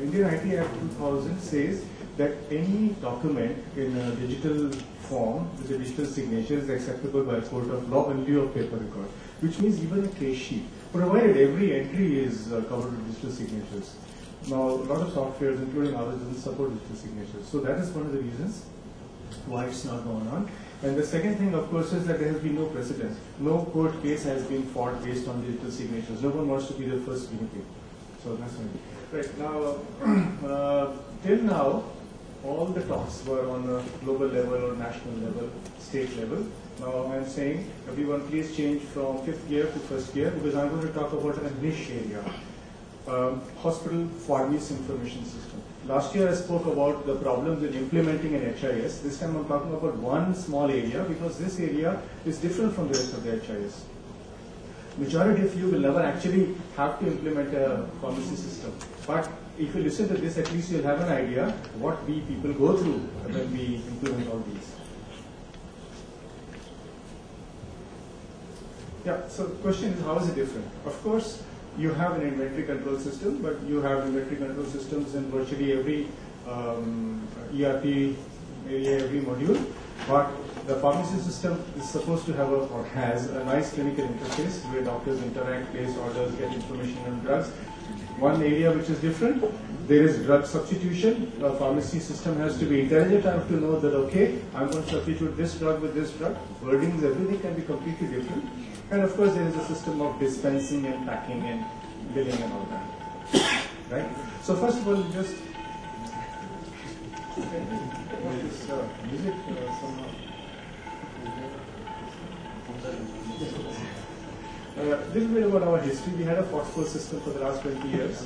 Indian IT Act 2000 says that any document in a digital form with a digital signature is acceptable by a court of law in lieu of paper record, which means even a case sheet, provided every entry is covered with digital signatures. Now, a lot of softwares, including ours, doesn't support digital signatures. So that is one of the reasons why it's not going on. And the second thing, of course, is that there has been no precedent. No court case has been fought based on digital signatures. No one wants to be the first guinea pig. So that's one. Right, now, till now, all the talks were on a global level or national level, state level. Now I'm saying, everyone please change from 5th gear to 1st gear, because I'm going to talk about a niche area. Hospital pharmacy information system. Last year I spoke about the problems in implementing an HIS. This time I'm talking about one small area, because this area is different from the rest of the HIS. Majority of you will never actually have to implement a pharmacy system. But if you listen to this, at least you'll have an idea what we people go through when we implement all these. Yeah, so the question is, how is it different? Of course, you have an inventory control system, but you have inventory control systems in virtually every ERP area, every module. But the pharmacy system is supposed to have or has a nice clinical interface where doctors interact, place orders, get information on drugs. One area which is different, there is drug substitution. The pharmacy system has to be intelligent enough to know that, okay, I'm going to substitute this drug with this drug. Wordings, everything can be completely different. And of course, there is a system of dispensing and packing and billing and all that. Right? So first of all, just music somehow. Little bit about our history. We had a Foxpol system for the last 20 years.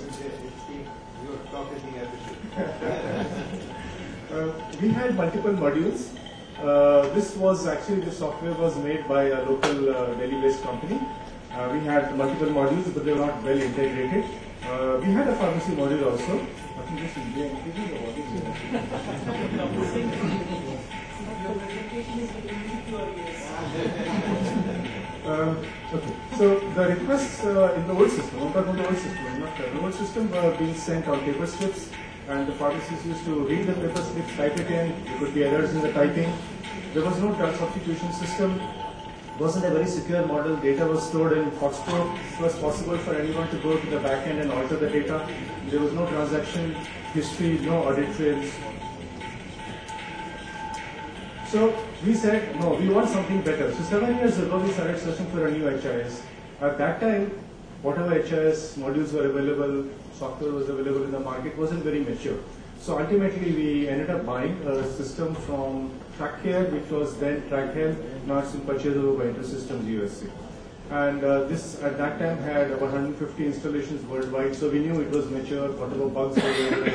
We had multiple modules. This was actually, the software was made by a local Delhi-based company. We had multiple modules, but they were not well integrated. We had a pharmacy module also. I think this is increasing or what is okay, so the requests in the old system, I'm talking about the old system, not the old system, were being sent on paper slips, and the pharmacists used to read the paper slips, type it in. There could be errors in the typing. There was no drug substitution system. Wasn't a very secure model. Data was stored in Foxpro. It was possible for anyone to go to the back end and alter the data. There was no transaction history, no audit trails. So we said, no, we want something better. So 7 years ago, we started searching for a new HIS. At that time, whatever HIS modules were available, software was available in the market, wasn't very mature. So ultimately, we ended up buying a system from TrackCare, which was then TrackHealth. Now it's in purchase over by InterSystems USA. And this, at that time, had about 150 installations worldwide. So we knew it was mature, whatever bugs were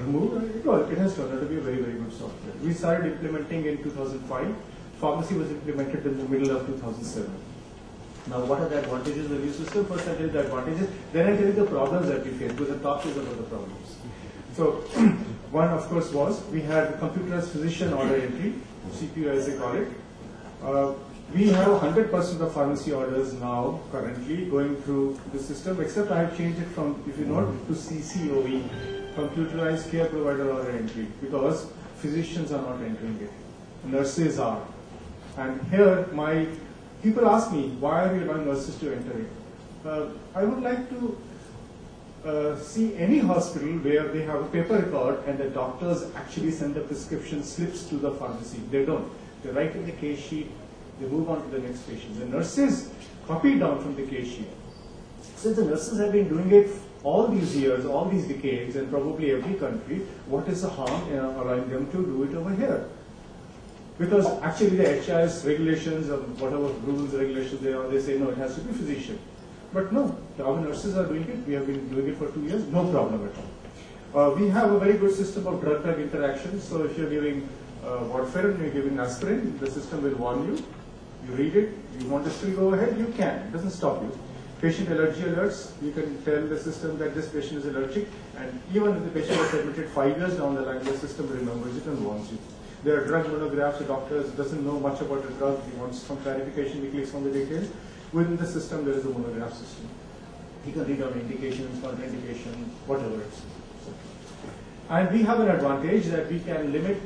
removed. It has turned out to be a very, very good software. We started implementing in 2005. Pharmacy was implemented in the middle of 2007. Now, what are the advantages of the new system? First, I'll tell you the advantages. Then I'll tell you the problems that we face, because the talk is about the problems. So, one, of course, was we had computerized physician order entry, CPU as they call it. We have 100% of pharmacy orders now, currently, going through the system, except I have changed it from, if you note, to CCOE, computerized care provider order entry, because physicians are not entering it. Nurses are. And here, people ask me, why are you allowing nurses to enter it? I would like to see any hospital where they have a paper record and the doctors actually send the prescription slips to the pharmacy. They don't. They write in the case sheet, they move on to the next patient. The nurses copy down from the case sheet. Since the nurses have been doing it all these years, all these decades, and probably every country, what is the harm in allowing them to do it over here? Because actually the HIS regulations, or whatever rules, regulations they are, they say, no, it has to be physician. But no, our nurses are doing it. We have been doing it for 2 years, no problem at all. We have a very good system of drug-drug interactions. So if you're giving warfarin, you're giving aspirin, the system will warn you. You read it, you want to still go ahead, you can. It doesn't stop you. Patient allergy alerts, you can tell the system that this patient is allergic, and even if the patient was admitted 5 years down the line, the system remembers it and warns you. There are drug monographs, the doctor doesn't know much about the drug, he wants some clarification, he clicks on the details. Within the system, there is a monograph system. He can read on indications, contraindication, whatever it's. And we have an advantage that we can limit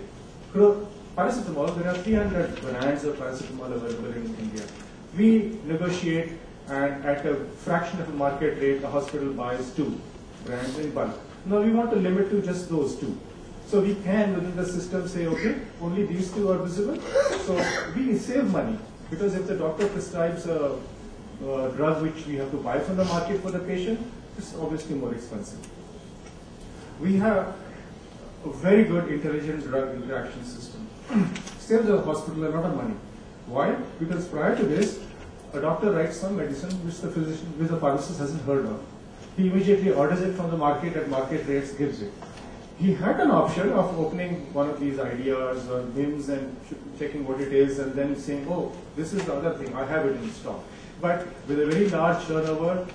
paracetamol. There are 300 brands of paracetamol available in India. We negotiate, and at a fraction of the market rate, the hospital buys 2 brands in bulk. Now we want to limit to just those 2. So we can, within the system, say, okay, only these 2 are visible. So we save money, because if the doctor prescribes a drug which we have to buy from the market for the patient, it's obviously more expensive. We have a very good intelligent drug interaction system. Saves the hospital a lot of money. Why? Because prior to this, a doctor writes some medicine which the pharmacist hasn't heard of. He immediately orders it from the market at market rates, gives it. He had an option of opening one of these ideas or whims and checking what it is and then saying, oh, this is the other thing, I have it in stock. But with a very large turnover,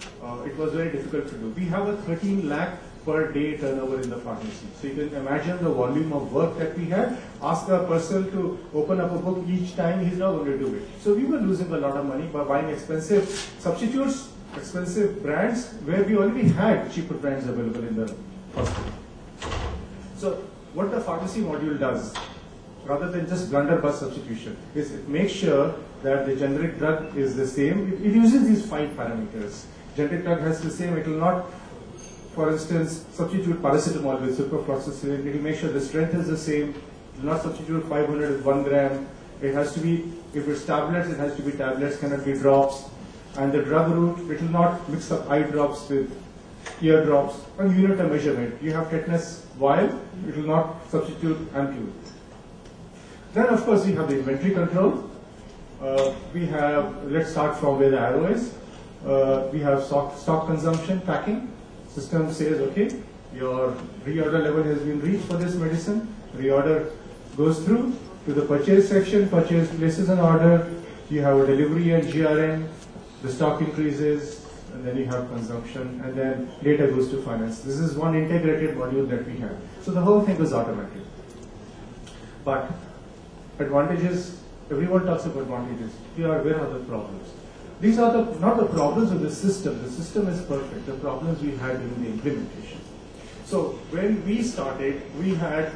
it was very difficult to do. We have a 13 lakh per day turnover in the pharmacy. So you can imagine the volume of work that we had. Ask a person to open up a book each time, he's not going to do it. So we were losing a lot of money by buying expensive substitutes, expensive brands, where we already had cheaper brands available in the hospital. So what the pharmacy module does, rather than just blunderbuss substitution, is it makes sure that the generic drug is the same. It uses these 5 parameters. Generic drug has the same, it will not, for instance, substitute paracetamol with ciprofloxacin. It will make sure the strength is the same. It will not substitute 500 with 1 gram. It has to be, if it's tablets, it has to be tablets, cannot be drops. And the drug route, it will not mix up eye drops with ear drops. And unit of measurement. You have tetanus vial, it will not substitute ampule. Then, of course, we have the inventory control. We have, let's start from where the arrow is. We have stock consumption, packing. System says, okay, your reorder level has been reached for this medicine. Reorder goes through to the purchase section. Purchase places an order. You have a delivery and GRN. The stock increases, and then you have consumption, and then data goes to finance. This is one integrated module that we have. So the whole thing is automated. But advantages, everyone talks about advantages. Where are the problems? These are not the problems of the system. The system is perfect. The problems we had in the implementation. So when we started, we had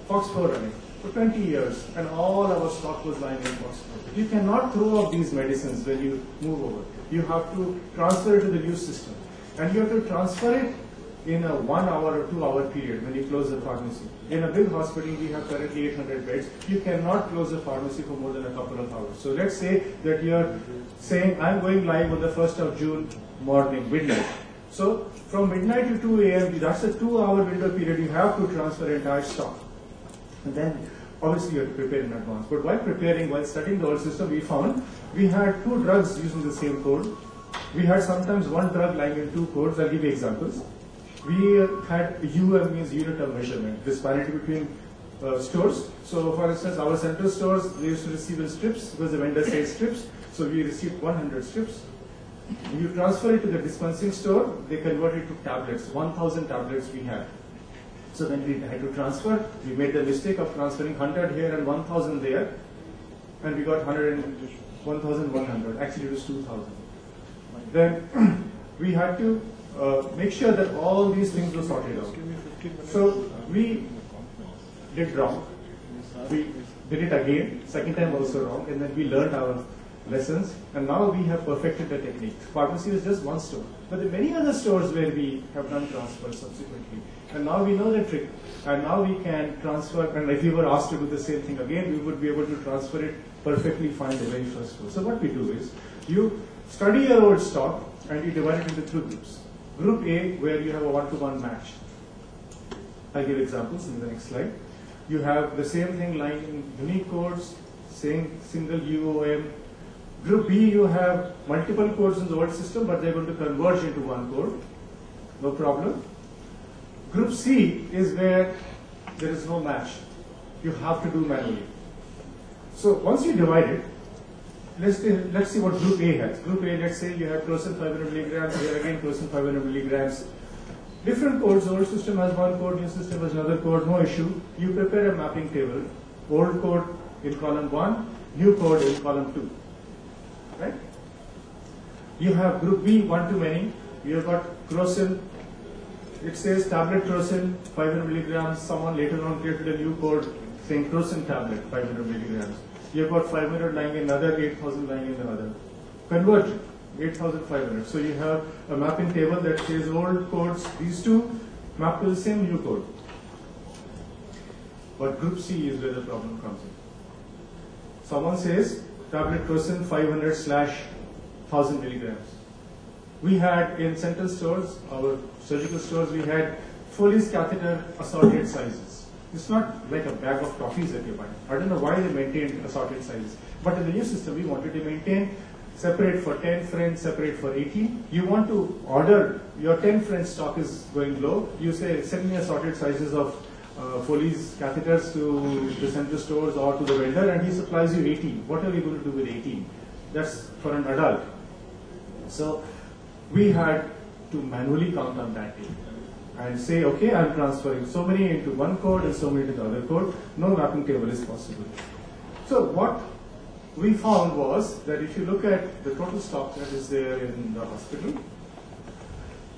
Foxpro running for 20 years, and all our stock was lying in Foxpro. You cannot throw out these medicines when you move over. You have to transfer it to the new system, and you have to transfer it in a 1 hour or 2 hour period when you close the pharmacy. In a big hospital, we have currently 800 beds. You cannot close a pharmacy for more than a couple of hours. So let's say that you're saying, I'm going live on the 1st of June morning, midnight. So from midnight to 2 a.m., that's a 2 hour window period. You have to transfer entire stock. And then obviously you have to prepare in advance. But while preparing, while studying the whole system, we found we had 2 drugs using the same code. We had sometimes 1 drug lying in 2 codes. I'll give you examples. We had UM, means unit of measurement, disparity between stores. So for instance, our central stores, they used to receive in strips because the vendor says strips. So we received 100 strips. When you transfer it to the dispensing store, they convert it to tablets. 1,000 tablets we had. So when we had to transfer, we made the mistake of transferring 100 here and 1,000 there, and we got 1,100. Actually, it was 2,000. Then we had to make sure that all these things were sorted out. So we did wrong. We did it again, second time also wrong, and then we learned our lessons, and now we have perfected the technique. Pharmacy is just one store, but there are many other stores where we have done transfers subsequently. And now we know the trick, and now we can transfer, and if we were asked to do the same thing again, we would be able to transfer it perfectly fine the very first store. So what we do is, you study your old stock, and you divide it into 2 groups. Group A, where you have a 1-to-1 match. I'll give examples in the next slide. You have the same thing lying in unique codes, same single UOM. Group B, you have multiple codes in the old system, but they're going to converge into 1 code. No problem. Group C is where there is no match. You have to do manually. So once you divide it, let's see what Group A has. Group A, let's say you have Crocin 500 milligrams, here again Crocin 500 milligrams. Different codes, the old system has 1 code, new system has another code, no issue. You prepare a mapping table, old code in column 1, new code in column 2. Right? You have Group B, 1 to many. We have got Crocin. It says tablet Crocin, 500 milligrams. Someone later on created a new code saying Crocin tablet, 500 milligrams. You have got 500 lying in another, 8,000 lying in another. Converge, 8,500. So you have a mapping table that says old codes, these two map to the same new code. But group C is where the problem comes in. Someone says tablet Crocin 500/1000 milligrams. We had in central stores, our surgical stores, we had Foley's catheter assorted sizes. It's not like a bag of toffees that you buy. I don't know why they maintained assorted sizes. But in the new system, we wanted to maintain separate for 10 friends, separate for 18. You want to order, your 10 friends stock is going low. You say, send me assorted sizes of Foley's catheters to the central stores or to the vendor, and he supplies you 18. What are we going to do with 18? That's for an adult. So we had to manually count on that day and say, okay, I'm transferring so many into one code and so many into the other code. No mapping table is possible. So what we found was that if you look at the total stock that is there in the hospital,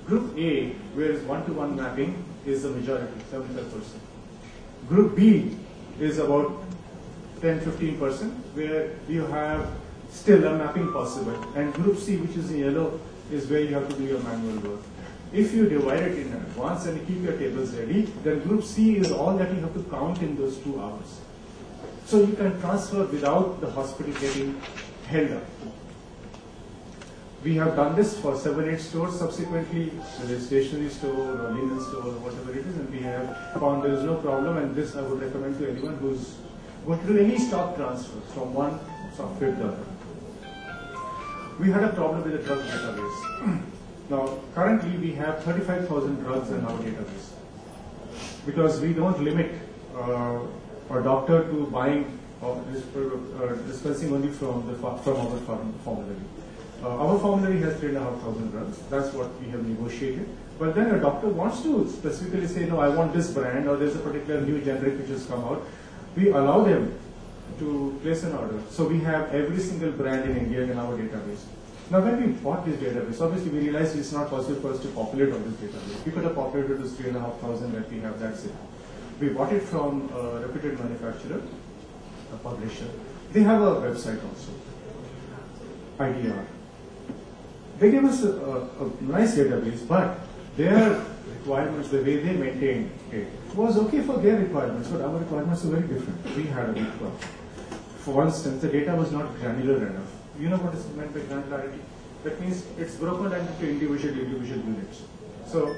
Group A, where is one-to-one mapping, is the majority, 75%. Group B is about 10-15%, where you have still a mapping possible. And Group C, which is in yellow, is where you have to do your manual work. If you divide it in advance and you keep your tables ready, then Group C is all that you have to count in those 2 hours. So you can transfer without the hospital getting held up. We have done this for 7-8 stores subsequently, whether it's stationery store or linen store or whatever it is, and we have found there is no problem, and this I would recommend to anyone who's going to do any stock transfer from one software to the other. We had a problem with the drug database. Now, currently we have 35,000 drugs in our database because we don't limit a doctor to buying or dispensing only from our formulary. Our formulary has 3,500 drugs. That's what we have negotiated. But then a doctor wants to specifically say, no, I want this brand, or there's a particular new generic which has come out. We allow them to place an order. So we have every single brand in India in our database. Now when we bought this database, obviously we realized it's not possible for us to populate on this database. We could have populated this 3,500 that we have, that's it. We bought it from a reputed manufacturer, a publisher. They have a website also, IDR. They gave us a nice database, but their requirements, the way they maintained it, was okay for their requirements, but our requirements were very different. We had a big problem. For instance, the data was not granular enough. You know what is meant by granularity? That means it's broken down into individual units. So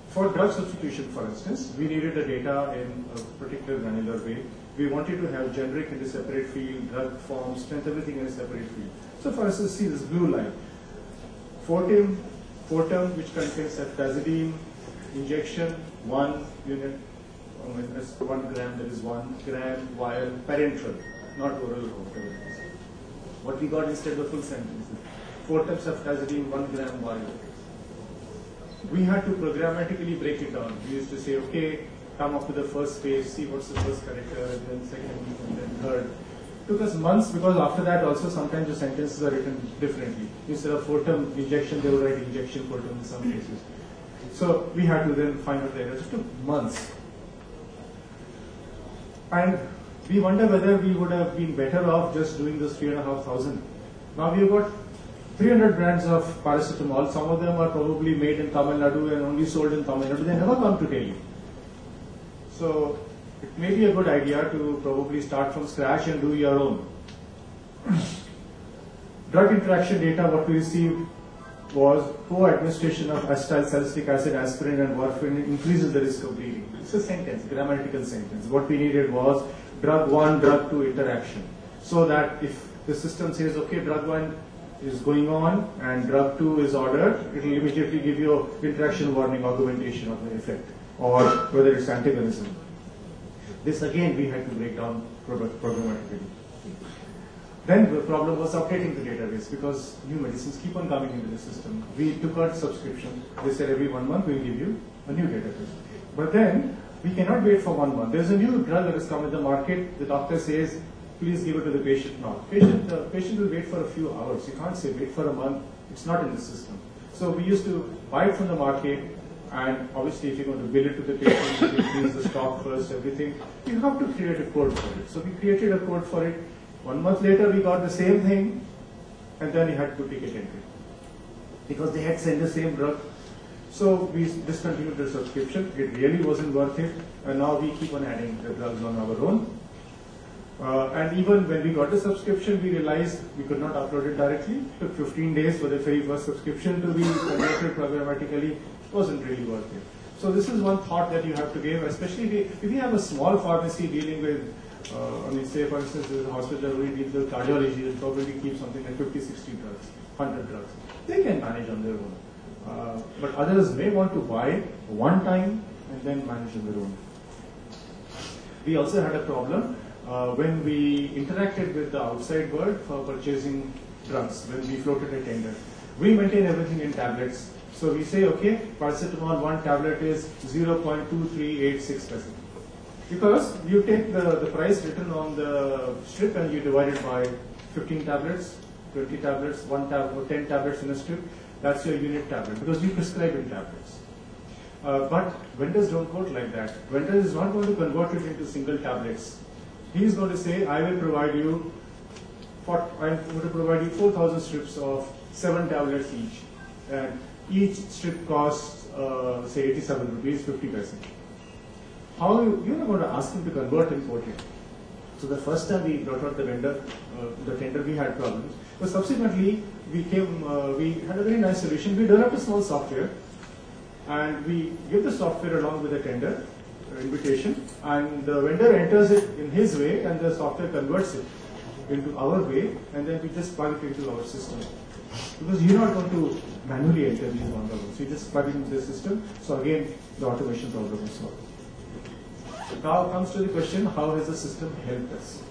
for drug substitution, for instance, we needed the data in a particular granular way. We wanted to have generic in a separate field, drug form, strength, everything in a separate field. So for instance, see this blue line. Fortem, which contains ceftazidime, injection, 1 unit, 1 gram, that is 1 gram, vial, parenteral, not oral, whatever it is. What we got instead of full sentence, Fortem, ceftazidime, 1 gram, vial. We had to programmatically break it down. We used to say, okay, come up to the first page, see what's the first character, and then second, and then third. It took us months because after that also sometimes the sentences are written differently. Instead of Fortem injection, they would write injection Fortem in some cases. So we had to then find out the errors. It took months. And we wonder whether we would have been better off just doing those 3,500. Now we've got 300 brands of paracetamol. Some of them are probably made in Tamil Nadu and only sold in Tamil Nadu. They never come to tell you. So it may be a good idea to probably start from scratch and do your own. Drug interaction data, what we received was poor administration of acetyl salicylic acid, aspirin and warfarin increases the risk of bleeding. It's a sentence, grammatical sentence. What we needed was drug 1, drug 2 interaction. So that if the system says, okay, drug 1 is going on and drug 2 is ordered, it will immediately give you interaction warning, augmentation of the effect, or whether it's antagonism. This again we had to break down programmatically. Then the problem was updating the database because new medicines keep on coming into the system. We took our subscription. They said every 1 month we'll give you a new database. But then we cannot wait for 1 month. There's a new drug that has come in the market. The doctor says, please give it to the patient now. The patient will wait for a few hours. You can't say wait for a month. It's not in the system. So we used to buy it from the market, and obviously if you're going to bill it to the patient, you increase the stock first, everything, you have to create a code for it. So we created a code for it. 1 month later, we got the same thing, and then we had duplicate entry because they had sent the same drug. So we discontinued the subscription. It really wasn't worth it, and now we keep on adding the drugs on our own. And even when we got the subscription, we realized we could not upload it directly. It took 15 days for the very first subscription to be converted programmatically. It wasn't really worth it. So this is one thought that you have to give, especially if you have a small pharmacy dealing with, say for instance, there's a hospital that only deals with cardiology, they'll probably keep something like 50, 60 drugs, 100 drugs. They can manage on their own. But others may want to buy one time and then manage on their own. We also had a problem when we interacted with the outside world for purchasing drugs, when we floated a tender. We maintain everything in tablets. So we say, okay, paracetamol 1 tablet is 0.2386%. Because you take the price written on the strip and you divide it by 15 tablets, 20 tablets, 1 tablet, or 10 tablets in a strip. That's your unit tablet, because we prescribe in tablets. But vendors don't quote like that. Vendor is not going to convert it into single tablets. He is going to say, I will provide you, I'm going to provide you 4,000 strips of 7 tablets each. And each strip costs, say, 87 rupees, 50 paise. How you're not going to ask him to convert and quote it. So the first time we brought out the vendor, the tender, we had problems. But subsequently, we had a very nice solution. We developed a small software, and we give the software along with the tender invitation, and the vendor enters it in his way, and the software converts it into our way, and then we just plug it into our system. Because you're not going to manually enter these numbers, you just plug it into the system. So again, the automation problem is solved. Now comes to the question, how has the system helped us?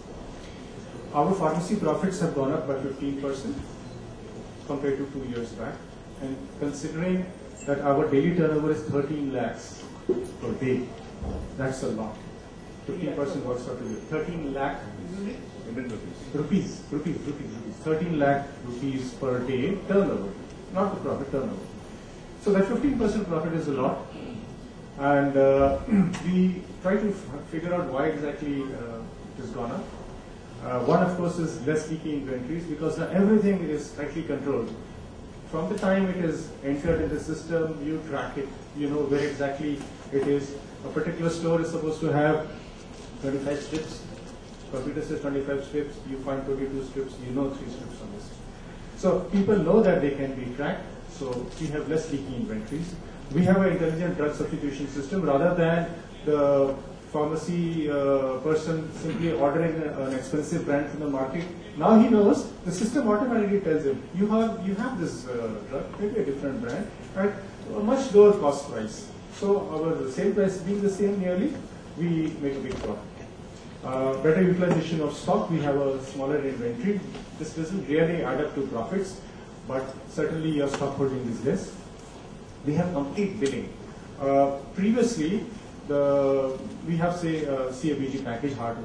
Our pharmacy profits have gone up by 15% compared to 2 years back, and considering that our daily turnover is 13 lakhs per day, that's a lot. 15% works out to be 13 lakh rupees. 13 lakh rupees per day turnover, not the profit, turnover. So that 15% profit is a lot, and we try to figure out why exactly it has gone up. One, of course, is less leaky inventories, because everything is tightly controlled. From the time it is entered in the system, you track it, you know where exactly it is. A particular store is supposed to have 25 strips. Computer says 25 strips, you find 22 strips, you know 3 strips on this. So people know that they can be tracked, so we have less leaky inventories. We have an intelligent drug substitution system rather than the pharmacy person simply ordering an expensive brand from the market. Now he knows, the system automatically tells him, you have this drug, maybe a different brand, at a much lower cost price. So our sale price being the same nearly, we make a big profit. Better utilization of stock, we have a smaller inventory. This doesn't really add up to profits, but certainly your stock holding is less. We have complete billing. Previously, we have, say, CABG package, heart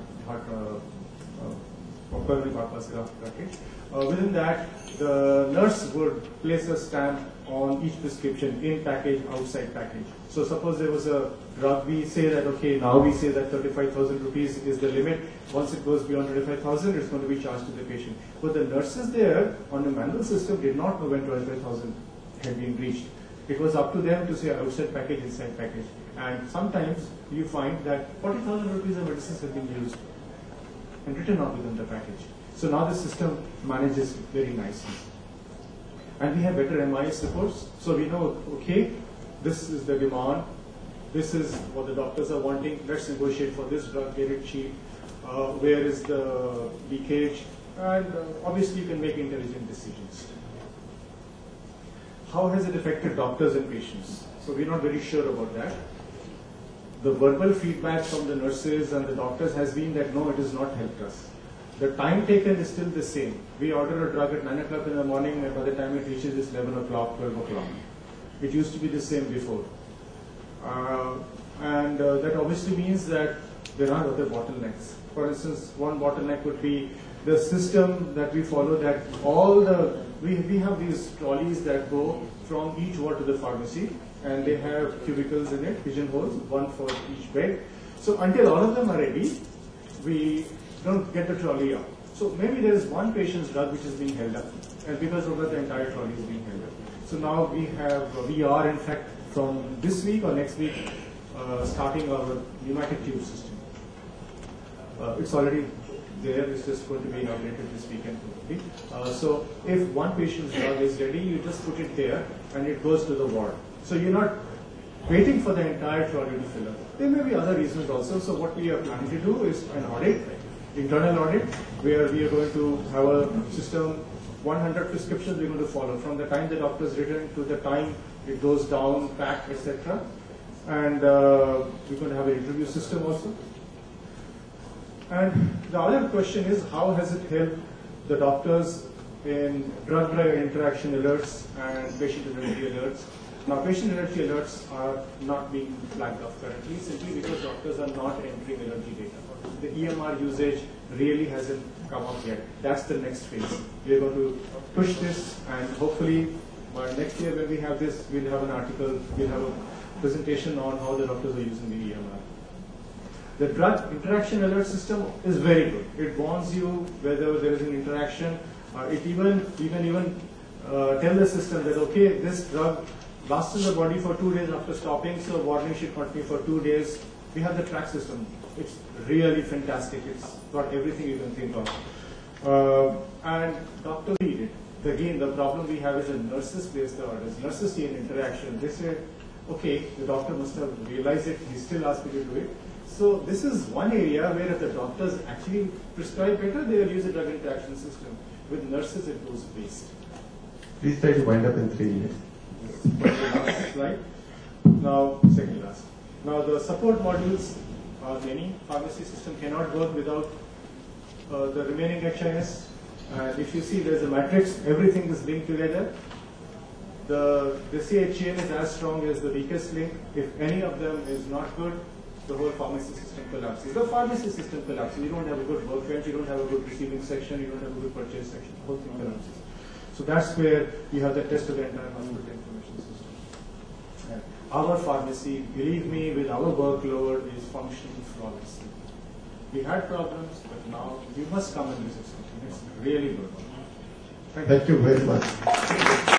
coronary bypass graft package. Within that, the nurse would place a stamp on each prescription, in package, outside package. So suppose there was a drug, we say that, okay, now we say that 35,000 rupees is the limit. Once it goes beyond 35,000, it's going to be charged to the patient. But the nurses there on the manual system did not know when 25,000 had been reached. It was up to them to say outside package, inside package. And sometimes you find that 40,000 rupees of medicines have been used and written out within the package. So now the system manages very nicely. And we have better MIS reports. So we know, okay, this is the demand, this is what the doctors are wanting, let's negotiate for this drug, get it cheap, where is the leakage, and obviously you can make intelligent decisions. How has it affected doctors and patients? So we're not very sure about that. The verbal feedback from the nurses and the doctors has been that no, it has not helped us. The time taken is still the same. We order a drug at 9 o'clock in the morning, and by the time it reaches, it's 11 o'clock, 12 o'clock. It used to be the same before. That obviously means that there are other bottlenecks. For instance, one bottleneck would be the system that we follow, that all the we have these trolleys that go from each ward to the pharmacy, and they have cubicles in it, pigeonholes, one for each bed. So until all of them are ready, we don't get the trolley out. So maybe there is one patient's drug which is being held up, and because of that the entire trolley is being held up. So now we are in fact from this week or next week starting our pneumatic tube system. It's already there, it's just going to be inaugurated this weekend probably. So if one patient's drug is ready, you just put it there and it goes to the ward. So you're not waiting for the entire trolley to fill up. There may be other reasons also. So what we are planning to do is an audit, internal audit, where we are going to have a system, 100 prescriptions we're going to follow from the time the doctor is written to the time it goes down, packed, etc. And we're going to have an interview system also. And the other question is, how has it helped the doctors in drug-drug interaction alerts and patient identity alerts? Now, patient identity alerts are not being flagged off currently simply because doctors are not entering allergy data. The EMR usage really hasn't come up yet. That's the next phase. We're going to push this, and hopefully by next year when we have this, we'll have an article, we'll have a presentation on how the doctors are using the EMR. The drug interaction alert system is very good. It warns you whether there is an interaction. It even tell the system that, okay, this drug lasts in the body for 2 days after stopping, so warning should continue for 2 days. We have the track system. It's really fantastic. It's got everything you can think of. And doctors read it. Again, the problem we have is that nurses place the orders. Nurses see an interaction. They say, okay, the doctor must have realized it. He still asked me to do it. So this is one area where if the doctors actually prescribe better, they will use a drug interaction system. With nurses, it goes waste. Please try to wind up in 3 minutes. Last slide. Now, second last. Now, the support modules are many. Pharmacy system cannot work without the remaining HIS. And if you see, there's a matrix. Everything is linked together. The CH chain is as strong as the weakest link. If any of them is not good, the whole pharmacy system collapses. The pharmacy system collapses. You don't have a good workbench, you don't have a good receiving section, you don't have a good purchase section. The whole thing collapses. So that's where you have the test of the entire hospital information system. And our pharmacy, believe me, with our workload, is functioning flawlessly. We had problems, but now you must come and visit something. It's really good. Thank you very much.